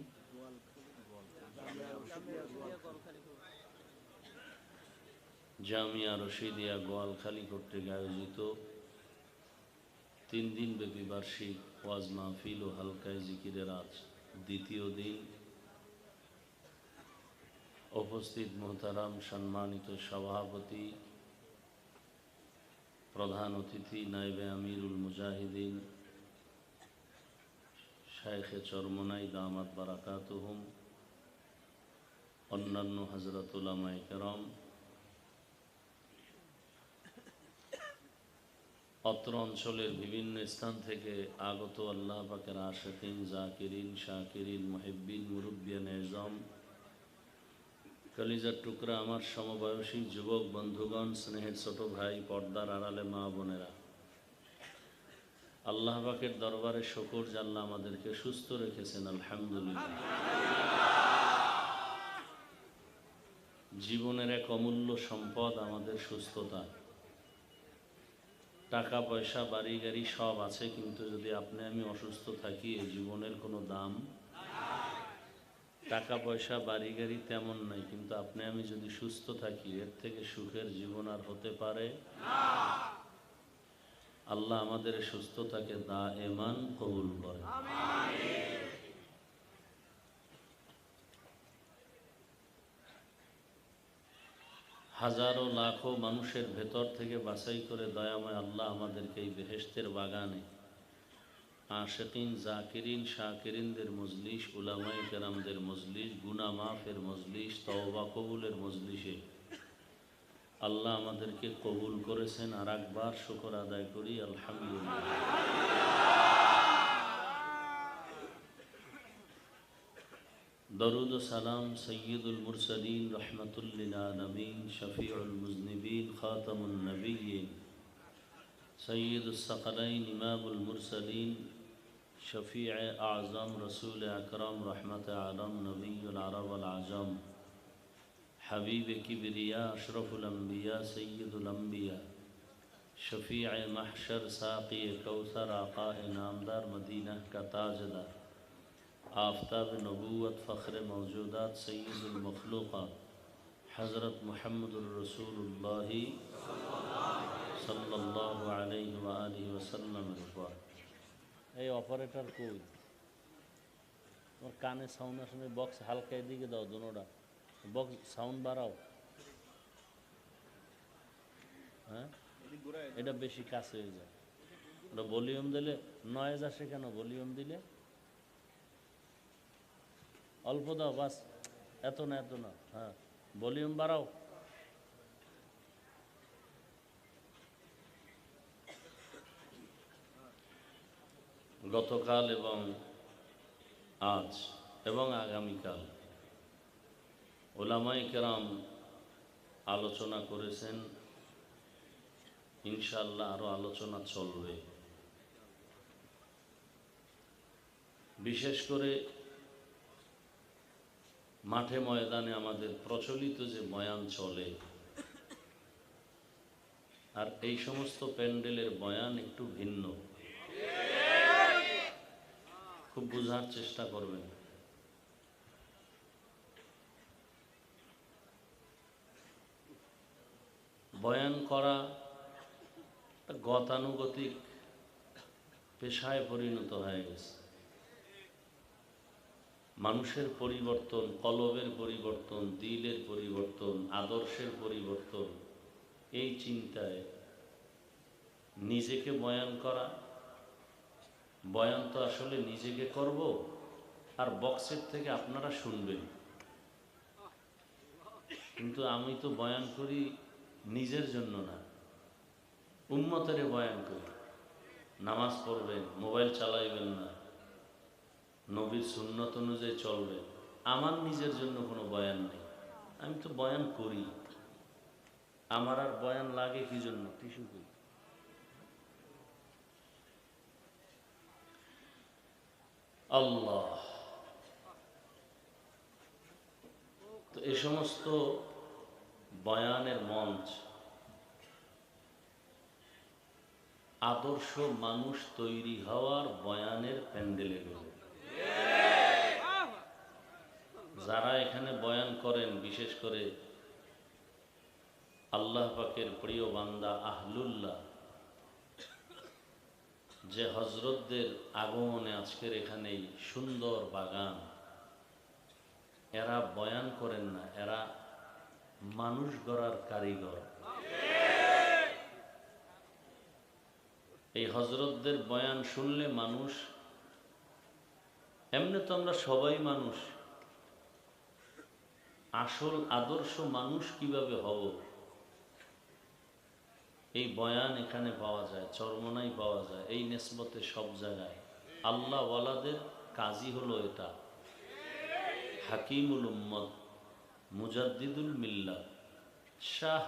জামিয়া রশিদিয়া গোয়ালখালী কর্তৃক আয়োজিত 3 দিন ব্যাপী বার্ষিক ওয়াজ মাহফিল ও হালকায় জিকিরের আজ দ্বিতীয় দিন। উপস্থিত মোহতারাম সম্মানিত সভাপতি, প্রধান অতিথি নায়েবে আমিরুল মুজাহিদিন শায়েখে চরমনাই দামাত বারাকাতুহুম, অন্যান্য হযরত উলামায়ে কেরাম, অত্র অঞ্চলের বিভিন্ন স্থান থেকে আগত আল্লাহ পাকের আশিকিন, জাকিরিন, শাকিরিন, মুহিব্বিন, মুরব্বিয়ান এজম, কলিজার টুকরা আমার সমবয়সী যুবক বন্ধুগণ, স্নেহের ছোট ভাই, পর্দার আড়ালে মা বোনেরা, আল্লাহ পাকের দরবারে শুকর যে আল্লাহ আমাদেরকে সুস্থ রেখেছেন, আলহামদুলিল্লাহ। জীবনের এক অমূল্য সম্পদ আমাদের সুস্থতা। টাকা পয়সা বাড়ি গাড়ি সব আছে, কিন্তু যদি আপনি আমি অসুস্থ থাকি এই জীবনের কোনো দাম। টাকা পয়সা বাড়ি গাড়ি তেমন নাই, কিন্তু আপনি আমি যদি সুস্থ থাকি এর থেকে সুখের জীবন আর হতে পারে না। আল্লাহ আমাদের সুস্থতাকে দায়েমান কবুল করে। হাজারো লাখো মানুষের ভেতর থেকে বাছাই করে দয়াময় আল্লাহ আমাদেরকে এই বেহেশতের বাগানে আশিকিন, জাকিরিন, শাকিরিনদের মজলিস, উলামায়ে কেরামদের মজলিস, গুনাহ মাফের মজলিস, তওবা কবুলের মজলিসে আল্লাহ আমাদেরকে কবুল করেছেন। আর একবার শুকর আদায় করি, আলহামদুলিল্লাহ। দরুদ ও সালাম সৈয়দুল মুরসালিন, রহমাতুল লিল আলামিন, শফিউল মুজনিবিন, খাতামুন নবিয়্যিন, সৈয়দুস সাকালাইন, ইমামুল মুরসালিন, শফিউ আযম, রাসূল আকরাম, রহমত আলম, নবিয়ুল আরব ওয়াল আজম, হাবিব কিবরিয়া, আশরাফুল আম্বিয়া, সৈয়দুল আম্বিয়া, শফিউ মাহশর, সাকি কৌসর, আকা নামদার, মদিনা का ताजदार, आफताब नबूवत, फ़ख्र मौजूदात, सय्यदुल मखलूक़ात, हज़रत मुहम्मदुर रसूलुल्लाह सल्लल्लाहु अलैहि व आलिहि वसल्लम। এই অপারেটর কই? ওর কানে সাউন্ড আসলে বক্স হালকা এদিকে দাও, দোনোটা বক্স সাউন্ড বাড়াও। হ্যাঁ, এটা বেশি কাছে হয়ে যায়। ওটা ভলিউম দিলে নয়েজ আসে কেন? ভলিউম দিলে অল্প দাও, বাস। এত না, এত না। হ্যাঁ, ভলিউম বাড়াও। গতকাল এবং আজ এবং আগামীকাল ওলামায়ে কেরাম আলোচনা করেছেন, ইনশাআল্লাহ আরও আলোচনা চলবে। বিশেষ করে মাঠে ময়দানে আমাদের প্রচলিত যে বয়ান চলে, আর এই সমস্ত প্যান্ডেলের বয়ান একটু ভিন্ন। খুব বোঝার চেষ্টা করবেন। বয়ান করা একটা গতানুগতিক পেশায় পরিণত হয়ে গেছে। মানুষের পরিবর্তন, কলবের পরিবর্তন, দিলের পরিবর্তন, আদর্শের পরিবর্তন, এই চিন্তায় নিজেকে বয়ান করা। বয়ান তো আসলে নিজেকে করব, আর বক্সের থেকে আপনারা শুনবেন। কিন্তু আমি তো বয়ান করি নিজের জন্য না, উম্মতের বয়ান করি। নামাজ পড়বেন, মোবাইল চালাইবেন না, নবীর সুন্নত অনুযায়ী চলবেন। আমার নিজের জন্য কোনো বয়ান নেই, আমি তো বয়ান করি। আমার আর বয়ান লাগে কি জন্য? টিস্যু করি। আল্লাহ, তো এ সমস্ত বয়ানের মঞ্চ আদর্শ মানুষ তৈরি হওয়ার বয়ানের প্যান্ডেলে গেল। যারা এখানে বয়ান করেন, বিশেষ করে আল্লাহ পাকের প্রিয় বান্দা আহলুল্লাহ, যে হজরতদের আগমনে আজকের এখানে এই সুন্দর বাগান, এরা বয়ান করেন না, এরা মানুষ গড়ার কারিগর। এই হজরতদের বয়ান শুনলে মানুষ, এমনি তো আমরা সবাই মানুষ, আসল আদর্শ মানুষ কিভাবে হব, এই বয়ান এখানে পাওয়া যায়, চরমনাই পাওয়া যায়, এই নিসবতে সব জায়গায়। আল্লাহ ওয়ালাদের কাজই হলো এটা। হাকিমুল উম্মত, মুজাদ্দিদুল মিল্লাহ, শাহ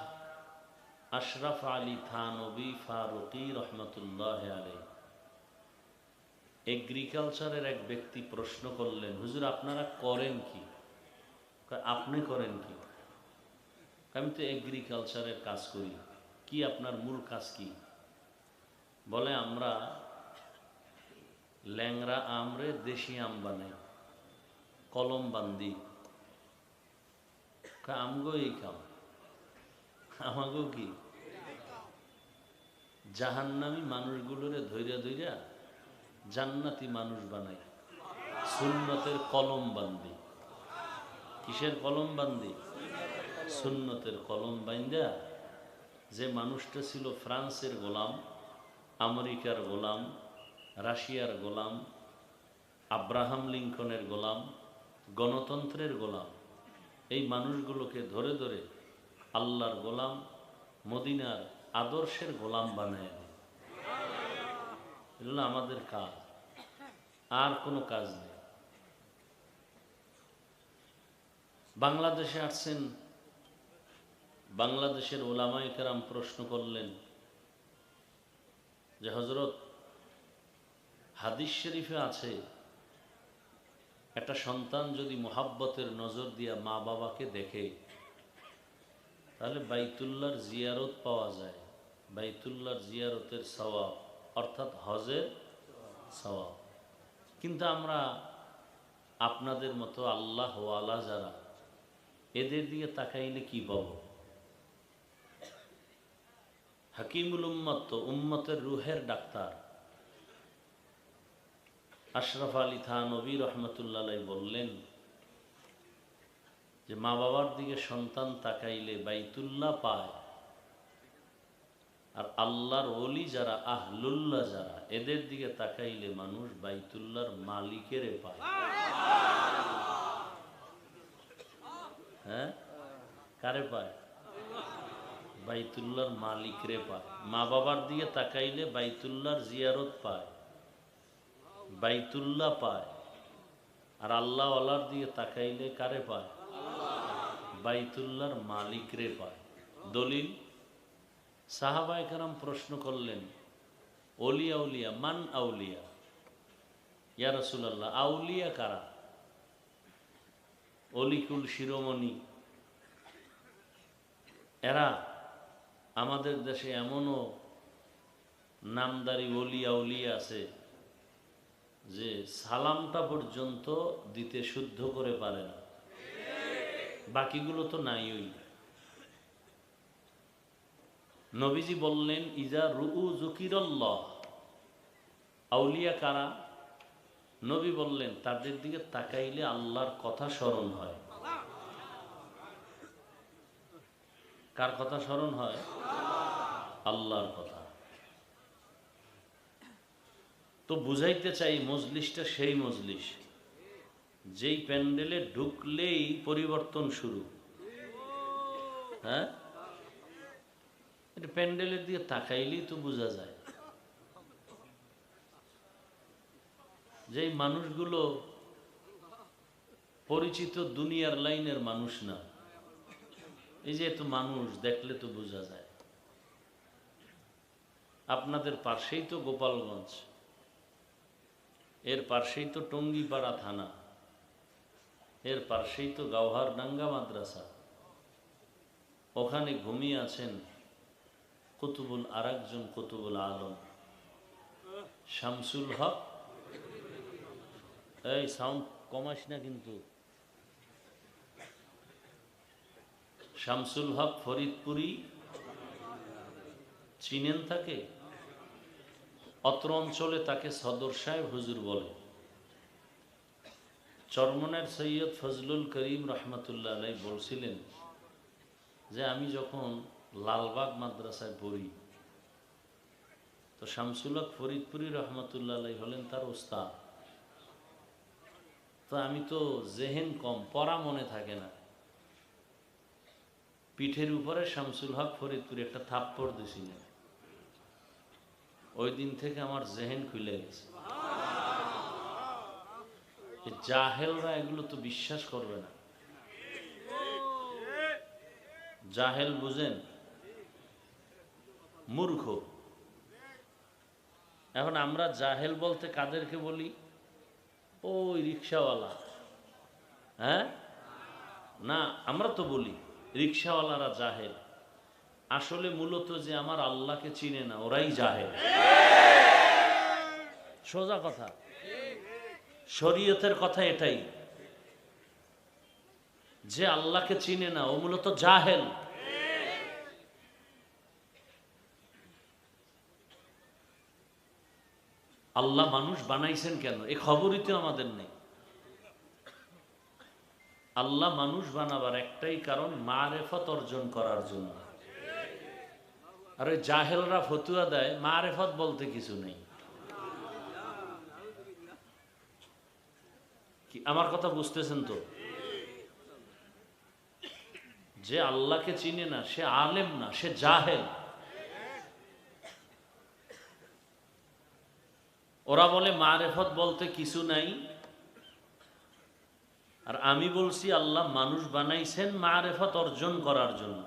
আশরাফ আলী থানবী ফারুকি রহমতুল্লাহ আলাইহি। এগ্রিকালচারের এক ব্যক্তি প্রশ্ন করলেন, হুজুর আপনারা করেন কি? আপনি করেন কি? আমি তো এগ্রিকালচারের কাজ করি। কি আপনার মূল কাজ কি? বলে আমরা ল্যাংরা আমরে দেশি আম বানাই, কলম বান্দি। আমগো এই কাম, আমাগো কি জাহান্নামী মানুষগুলোরে ধৈর্য ধৈর্য জান্নাতি মানুষ বানাই, সুন্নতের কলম বান্দি। কিসের কলম বান্দি? সুন্নতের কলম বান্দা। যে মানুষটা ছিল ফ্রান্সের গোলাম, আমেরিকার গোলাম, রাশিয়ার গোলাম, আব্রাহাম লিঙ্কনের গোলাম, গণতন্ত্রের গোলাম, এই মানুষগুলোকে ধরে ধরে আল্লাহর গোলাম, মদিনার আদর্শের গোলাম বানায় দেয়। এগুলো আমাদের কাজ, আর কোনো কাজ নেই। বাংলাদেশে আসছেন, বাংলাদেশের ওলামায়ে কেরাম প্রশ্ন করলেন যে হযরত, হাদিস শরীফে আছে একটা সন্তান যদি মুহাব্বতের নজর দিয়া মা বাবাকে দেখে, তাহলে বাইতুল্লাহর জিয়ারত পাওয়া যায়, বাইতুল্লাহর জিয়ারতের সওয়াব, অর্থাৎ হজের সওয়াব। কিন্তু আমরা আপনাদের মতো আল্লাহ ওয়ালা যারা, এদের দিকে তাকাইলে কি পাবো? হাকিমুল উম্মত তো উম্মতের রুহের ডাক্তার। আশরাফ আলী থানবী রহমতুল্লাহ বললেন, যে মা বাবার দিকে সন্তান তাকাইলে বাইতুল্লাহ পায়, আর আল্লাহর ওলি যারা, আহলুল্লাহ যারা, এদের দিকে তাকাইলে মানুষ বাইতুল্লাহর মালিকের পায়। হ্যাঁ, কারে পায়? বাইতুল্লাহর মালিকরে পায়। মা বাবার দিকে তাকাইলে বাইতুল্লাহর জিয়ারত পায়, বাইতুল্লাহ পায়। আর আল্লাহ ওয়ালার দিকে তাকাইলে কারে পায়? বাইতুল্লাহর মালিকরে পায়। দলিল, সাহাবায়ে কেরাম প্রশ্ন করলেন, ওলিয়া উলিয়া মান আউলিয়া, ইয়া রাসূলুল্লাহ, আউলিয়া কারা? অলিকুল শিরোমণি এরা? আমাদের দেশে এমনও নামদারি ওলিয়া উলিয়া আছে যে সালামটা পর্যন্ত দিতে শুদ্ধ করে পারে না, বাকিগুলো তো নাই। ওই নবীজি বললেন, ইজা রুউ যুকিরাল্লাহ, আউলিয়া কারা? নবী বললেন, তাদের দিকে তাকাইলে আল্লাহর কথা স্মরণ হয়। কার কথা স্মরণ হয়? আল্লাহর কথা। তো বুঝাইতে চাই, মজলিসটা সেই মজলিস যেই প্যান্ডেলে ঢুকলেই পরিবর্তন শুরু। হ্যাঁ, এটা প্যান্ডেলের দিকে তাকাইলেই তো বোঝা যায়। যেই মানুষগুলো পরিচিত দুনিয়ার লাইনের মানুষ না, এই যে এত মানুষ দেখলে তো বোঝা যায়। আপনাদের পাশেই তো গোপালগঞ্জ, এর পাশেই তো টঙ্গিপাড়া থানা, এর পাশেই তো গাওহারডাঙ্গা মাদ্রাসা। ওখানে ঘুমিয়ে আছেন কুতুবুল আরেকজন কুতুবুল আলম শামসুল হক। এই সাউন্ড কমাস না কিন্তু। শামসুল হক ফরিদপুরি, চিনেন তাকে? অত্র অঞ্চলে তাকে সদর সাহেব হুজুর বলে। চরমনের সৈয়দ ফজলুল করিম রহমতুল্লাহ আলাই বলছিলেন যে আমি যখন লালবাগ মাদ্রাসায় পড়ি, তো শামসুল হক ফরিদপুরি রহমতুল্লাহ আলাই হলেন তার ওস্তাদ। তো আমি তো জেহেন কম, পড়া মনে থাকে না, পিঠের উপরে শামসুল হক ফরিদপুরি একটা থাপ্পড় দিছিলেন। ওই দিন থেকে আমার জেহেন খুলে গেছে। জাহেলরা এগুলো তো বিশ্বাস করবে না। জাহেল বুঝেন? মূর্খ। এখন আমরা জাহেল বলতে কাদেরকে বলি? ওই রিক্সাওয়ালা। হ্যাঁ, না, আমরা তো বলি রিক্সাওয়ালারা জাহেল। আসলে মূলত যে আমার আল্লাহকে চিনে না, ওরাই জাহেল। সোজা কথা, শরীয়তের কথা এটাই। যে আল্লাহকে চিনে না, ও মূলত জাহেল। আল্লাহ মানুষ বানাইছেন কেন, এই খবরই তো আমাদের নেই। আল্লাহ মানুষ বানাবার একটাই কারণ, মারেফত অর্জন করার জন্য। আর ওই জাহেলরা ফতুয়া দেয় মারেফত বলতে কিছু নেই। কি আমার কথা বুঝতেছেন তো? যে আল্লাহকে চিনে না সে আলেম না, সে জাহেল। ওরা বলে মারেফত বলতে কিছু নাই, আর আমি বলছি আল্লাহ মানুষ বানাইছেন মারেফত অর্জন করার জন্য।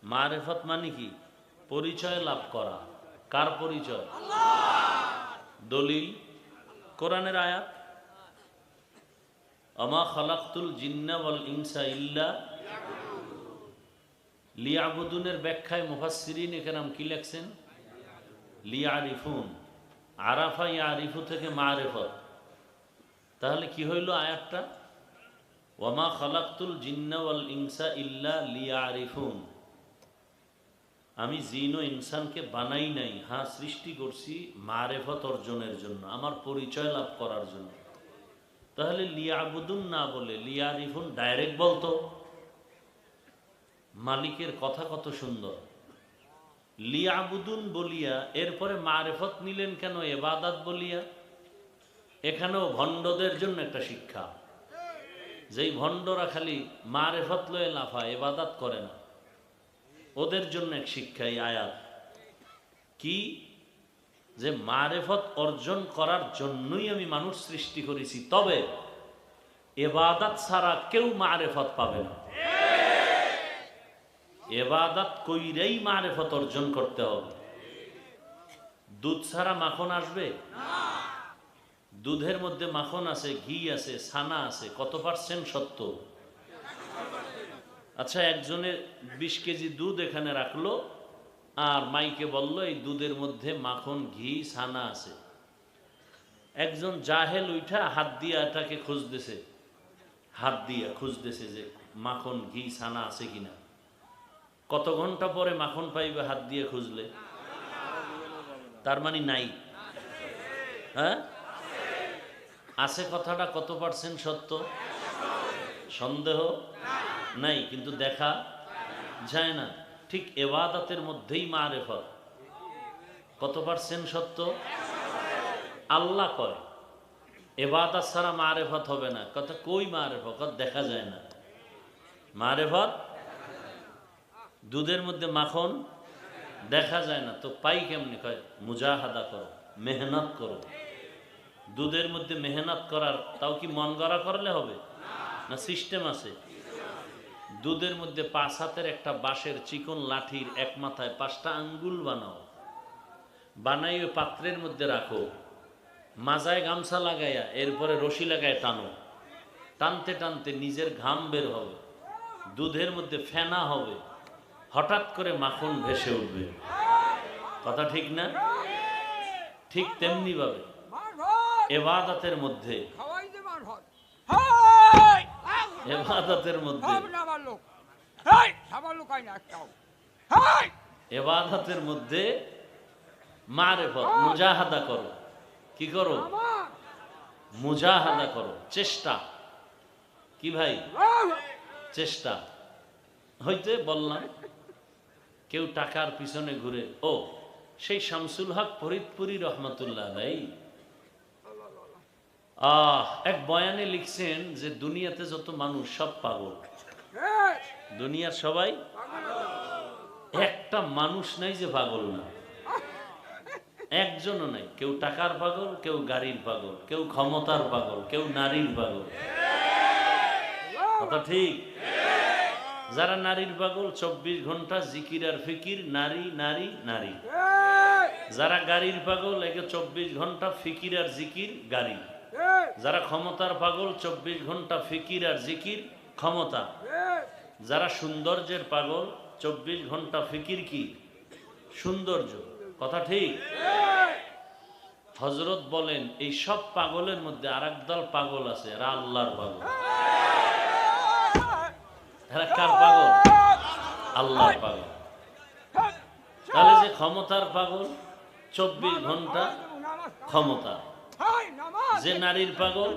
মারেফত মানে কি? পরিচয় লাভ করা। কার পরিচয়? দলিল কোরআনের আয়াত, আমা খালাকতুল জিন্না ওয়াল ইনসা ইল্লা লিয়াবুদুনের ব্যাখ্যায় মুফাসসিরিন কেরাম কি লেখছেন? লিয়ারিফুন। আরাফা ইয়ারিফু থেকে মারেফত। তাহলে কি হইল আয়াতটা? ওয়ামা খালাকতুল জিন্না ওয়াল ইনসা ইল্লা লিয়ারিফুন। আমি জিন ও ইনসানকে বানাই নাই, হ্যাঁ সৃষ্টি করছি মারেফত অর্জনের জন্য, আমার পরিচয় লাভ করার জন্য। তাহলে লিয়াবুদুন না বলে লিয়ারিফুন ডাইরেক্ট বলতো। মালিকের কথা কত সুন্দর। লিয়াবুদুন বলিয়া এরপরে মারেফত নিলেন কেন ইবাদত বলিয়া? এখানেও ভণ্ডদের জন্য একটা শিক্ষা। যেই ভণ্ডরা খালি মারেফত লয়ে লাফা ইবাদত করে না, ওদের জন্য এক শিক্ষা এই আয়াত। কি? যে মারেফত অর্জন করার জন্যই আমি মানুষ সৃষ্টি করেছি, তবে ইবাদত ছাড়া কেউ মারেফত পাবে না। ইবাদত কইরেই মারেফত অর্জন করতে হবে। দুধ ছাড়া মাখন আসবে? দুধের মধ্যে মাখন আছে, ঘি আছে, ছানা আছে, কত পার্সেন্ট সত্য? আচ্ছা, একজনের 20 কেজি দুধ এখানে রাখলো আর মাইকে বলল এই দুধের মধ্যে মাখন, ঘি, ছানা আছে। একজন জাহেল উঠা হাত দিয়া এটাকে খুঁজতেছে, হাত দিয়া খুঁজতেছে যে মাখন, ঘি, ছানা আছে কিনা। কত ঘন্টা পরে মাখন পাইবে হাত দিয়ে খুঁজলে? তার মানে নাই। হ্যাঁ, আছে কথাটা কত পার্সেন্ট সত্য? সন্দেহ নাই, কিন্তু দেখা যায় না। ঠিক ইবাদতের মধ্যেই মারেফত কত পার্সেন্ট সত্য? আল্লাহ কয় ইবাদত ছাড়া মারেফত হবে না। কথা কই মারেফত? দেখা যায় না। মারেফত দুধের মধ্যে মাখন দেখা যায় না, তো পাই কেমনি? কয় মুজাহাদা করো, মেহনত করো। দুধের মধ্যে মেহনত করার, তাও কি মন গড়া করলে হবে না? সিস্টেম আছে। দুধের মধ্যে 5 হাতের একটা বাঁশের চিকন লাঠির এক মাথায় 5টা আঙ্গুল বানাও, বানাই ওই পাত্রের মধ্যে রাখো, মাজায় গামছা লাগাইয়া এরপরে রশি লাগায় টানো। টানতে টানতে নিজের ঘাম বের হবে, দুধের মধ্যে ফেনা হবে, হঠাৎ করে মাখন ভেসে উঠবে। কথা ঠিক না? ঠিক তেমনি ভাবে ইবাদতের মধ্যে, ইবাদতের মধ্যে, ইবাদতের মধ্যে মারেফত, মুজাহাদা করো। কি করো? মুজাহাদা করো, চেষ্টা। কি ভাই? চেষ্টা। হইতে বললাম কেউ টাকার পিছনে ঘুরে, ও সেই শামসুল হক ফরিদপুরি রহমতুল্লাহ আলাইহি এক বয়ানে লিখছেন যে দুনিয়াতে যত মানুষ সব পাগল। দুনিয়ার সবাই, একটা মানুষ নাই যে পাগল না, একজনও নাই। কেউ টাকার পাগল, কেউ গাড়ির পাগল, কেউ ক্ষমতার পাগল, কেউ নারীর পাগল। কথা ঠিক? যারা নারীর পাগল 24 ঘন্টা জিকির আর ফিকির, নারী নারী নারী। যারা গাড়ির পাগল, একে 24 ঘন্টা ফিকির আর জিকির, গাড়ি। যারা ক্ষমতার পাগল 24 ঘন্টা ফিকির আর জিকির, ক্ষমতা। যারা সৌন্দর্যের পাগল 24 ঘন্টা ফিকির, কি সৌন্দর্য। কথা ঠিক? হযরত বলেন এই সব পাগলের মধ্যে আরেক দল পাগল আছে, এরা আল্লাহর পাগল। এরা কার পাগল? আল্লাহর পাগল। তাহলে যে ক্ষমতার পাগল 24 ঘন্টা ক্ষমতা, যে নারীর পাগল